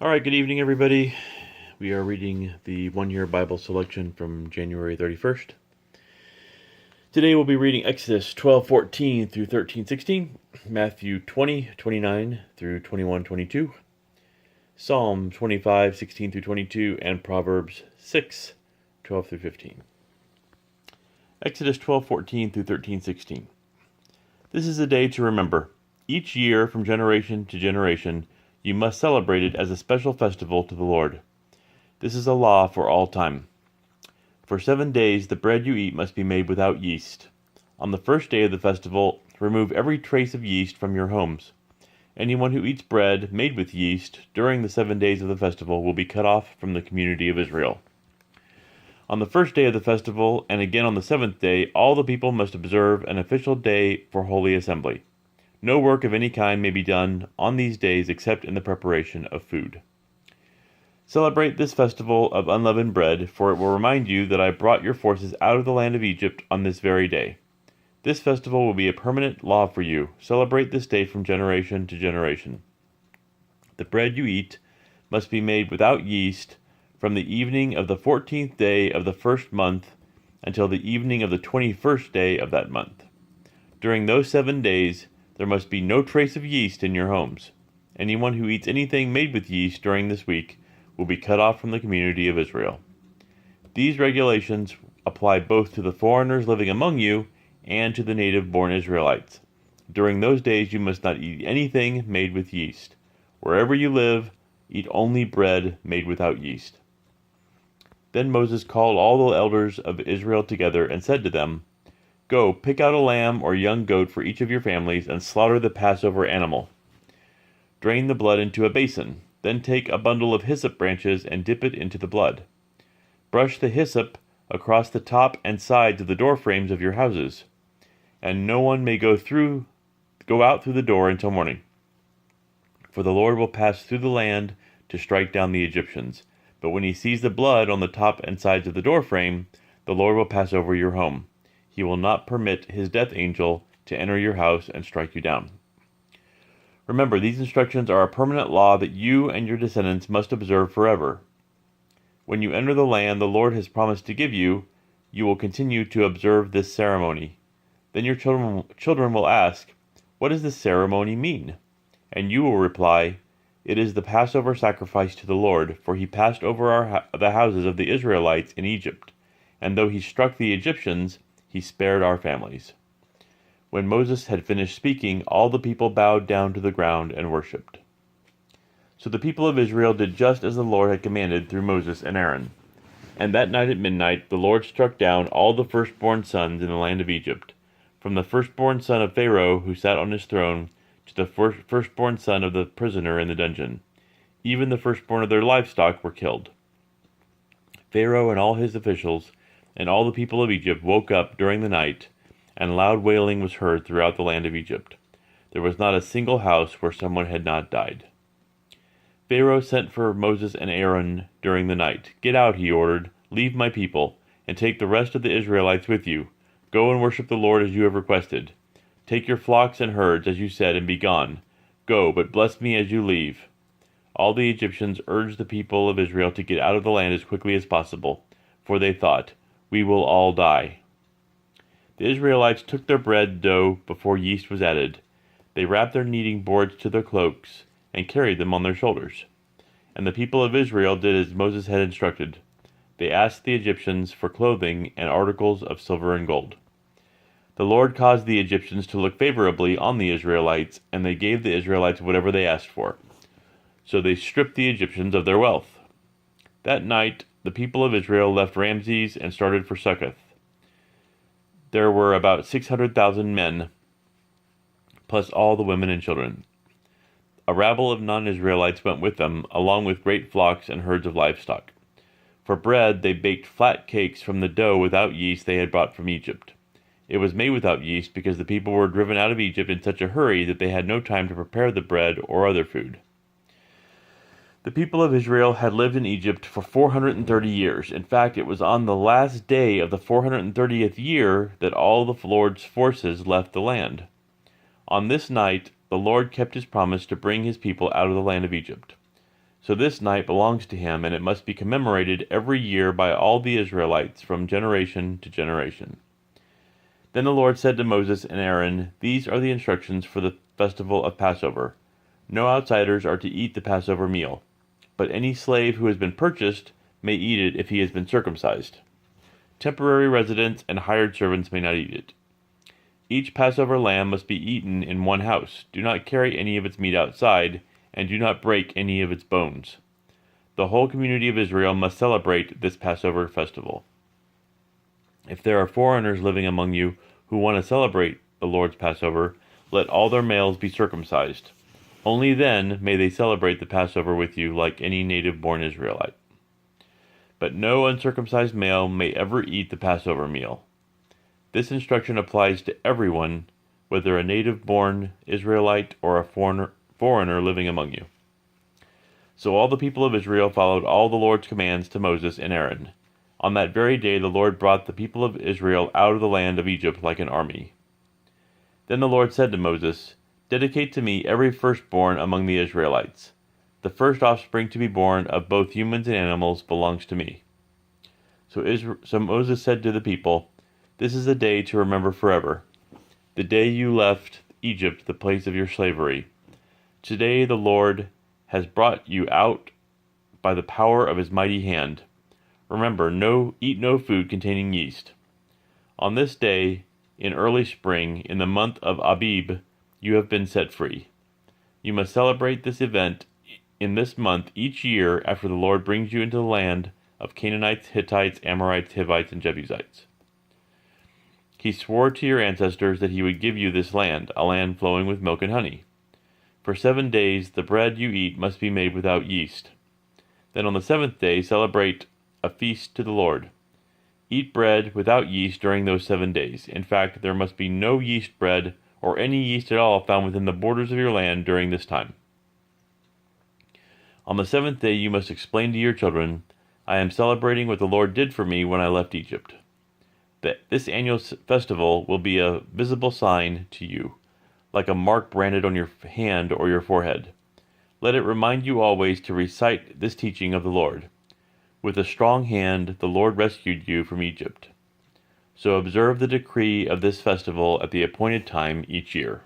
All right, good evening, everybody. We are reading the one-year Bible selection from January 31st. Today we'll be reading Exodus 12:14 through 13:16, Matthew 20:29 through 21:22, Psalm 25:16 through 22, and Proverbs 6:12 through 15. Exodus 12:14 through 13:16. This is a day to remember. Each year, from generation to generation, you must celebrate it as a special festival to the Lord. This is a law for all time. For 7 days the bread you eat must be made without yeast. On the first day of the festival, remove every trace of yeast from your homes. Anyone who eats bread made with yeast during the 7 days of the festival will be cut off from the community of Israel. On the first day of the festival, and again on the 7th day, all the people must observe an official day for holy assembly. No work of any kind may be done on these days except in the preparation of food. Celebrate this festival of unleavened bread, for it will remind you that I brought your forces out of the land of Egypt on this very day. This festival will be a permanent law for you. Celebrate this day from generation to generation. The bread you eat must be made without yeast from the evening of the 14th day of the first month until the evening of the 21st day of that month. During those 7 days, there must be no trace of yeast in your homes. Anyone who eats anything made with yeast during this week will be cut off from the community of Israel. These regulations apply both to the foreigners living among you and to the native-born Israelites. During those days you must not eat anything made with yeast. Wherever you live, eat only bread made without yeast. Then Moses called all the elders of Israel together and said to them, Go, pick out a lamb or young goat for each of your families and slaughter the Passover animal. Drain the blood into a basin. Then take a bundle of hyssop branches and dip it into the blood. Brush the hyssop across the top and sides of the door frames of your houses, and no one may go out through the door until morning. For the Lord will pass through the land to strike down the Egyptians. But when he sees the blood on the top and sides of the door frame, the Lord will pass over your home. He will not permit his death angel to enter your house and strike you down. Remember, these instructions are a permanent law that you and your descendants must observe forever. When you enter the land the Lord has promised to give you, you will continue to observe this ceremony. Then your children will ask, What does this ceremony mean? And you will reply, It is the Passover sacrifice to the Lord, for he passed over the houses of the Israelites in Egypt, and though he struck the Egyptians, he spared our families. When Moses had finished speaking, all the people bowed down to the ground and worshipped. So the people of Israel did just as the Lord had commanded through Moses and Aaron. And that night at midnight the Lord struck down all the firstborn sons in the land of Egypt, from the firstborn son of Pharaoh who sat on his throne to the firstborn son of the prisoner in the dungeon. Even the firstborn of their livestock were killed. Pharaoh and all his officials and all the people of Egypt woke up during the night, and loud wailing was heard throughout the land of Egypt. There was not a single house where someone had not died. Pharaoh sent for Moses and Aaron during the night. Get out, he ordered. Leave my people, and take the rest of the Israelites with you. Go and worship the Lord as you have requested. Take your flocks and herds, as you said, and be gone. Go, but bless me as you leave. All the Egyptians urged the people of Israel to get out of the land as quickly as possible, for they thought, We will all die. The Israelites took their bread dough before yeast was added. They wrapped their kneading boards to their cloaks and carried them on their shoulders. And the people of Israel did as Moses had instructed. They asked the Egyptians for clothing and articles of silver and gold. The Lord caused the Egyptians to look favorably on the Israelites, and they gave the Israelites whatever they asked for. So they stripped the Egyptians of their wealth. That night the people of Israel left Ramses and started for Succoth. There were about 600,000 men, plus all the women and children. A rabble of non-Israelites went with them, along with great flocks and herds of livestock. For bread, they baked flat cakes from the dough without yeast they had brought from Egypt. It was made without yeast because the people were driven out of Egypt in such a hurry that they had no time to prepare the bread or other food. The people of Israel had lived in Egypt for 430 years. In fact, it was on the last day of the 430th year that all the Lord's forces left the land. On this night, the Lord kept his promise to bring his people out of the land of Egypt. So this night belongs to him, and it must be commemorated every year by all the Israelites from generation to generation. Then the Lord said to Moses and Aaron, "These are the instructions for the festival of Passover. No outsiders are to eat the Passover meal, but any slave who has been purchased may eat it if he has been circumcised. Temporary residents and hired servants may not eat it. Each Passover lamb must be eaten in one house. Do not carry any of its meat outside, and do not break any of its bones. The whole community of Israel must celebrate this Passover festival. If there are foreigners living among you who want to celebrate the Lord's Passover, let all their males be circumcised. Only then may they celebrate the Passover with you like any native-born Israelite. But no uncircumcised male may ever eat the Passover meal. This instruction applies to everyone, whether a native-born Israelite or a foreigner living among you." So all the people of Israel followed all the Lord's commands to Moses and Aaron. On that very day the Lord brought the people of Israel out of the land of Egypt like an army. Then the Lord said to Moses, "Dedicate to me every firstborn among the Israelites. The first offspring to be born of both humans and animals belongs to me." So Moses said to the people, "This is a day to remember forever, the day you left Egypt, the place of your slavery. Today the Lord has brought you out by the power of his mighty hand. Remember, eat no food containing yeast. On this day, in early spring, in the month of Abib, you have been set free. You must celebrate this event in this month each year after the Lord brings you into the land of Canaanites, Hittites, Amorites, Hivites, and Jebusites. He swore to your ancestors that he would give you this land, a land flowing with milk and honey. For 7 days the bread you eat must be made without yeast. Then on the 7th day celebrate a feast to the Lord. Eat bread without yeast during those 7 days. In fact, there must be no yeast bread or any yeast at all found within the borders of your land during this time. On the 7th day you must explain to your children, 'I am celebrating what the Lord did for me when I left Egypt.' This annual festival will be a visible sign to you, like a mark branded on your hand or your forehead. Let it remind you always to recite this teaching of the Lord. With a strong hand the Lord rescued you from Egypt. So observe the decree of this festival at the appointed time each year.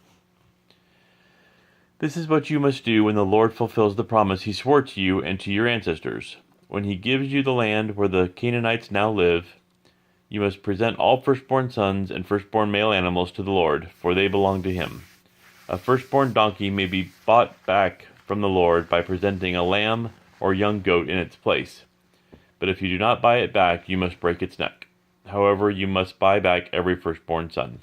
This is what you must do when the Lord fulfills the promise he swore to you and to your ancestors. When he gives you the land where the Canaanites now live, you must present all firstborn sons and firstborn male animals to the Lord, for they belong to him. A firstborn donkey may be bought back from the Lord by presenting a lamb or young goat in its place. But if you do not buy it back, you must break its neck. However, you must buy back every firstborn son.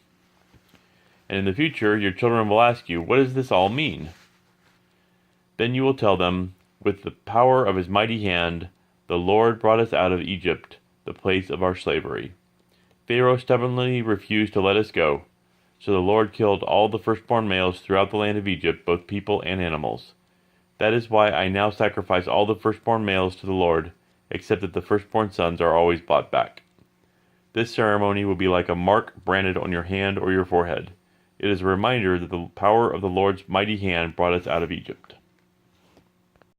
And in the future, your children will ask you, 'What does this all mean?' Then you will tell them, 'With the power of his mighty hand, the Lord brought us out of Egypt, the place of our slavery. Pharaoh stubbornly refused to let us go, so the Lord killed all the firstborn males throughout the land of Egypt, both people and animals. That is why I now sacrifice all the firstborn males to the Lord, except that the firstborn sons are always bought back. This ceremony will be like a mark branded on your hand or your forehead. It is a reminder that the power of the Lord's mighty hand brought us out of Egypt."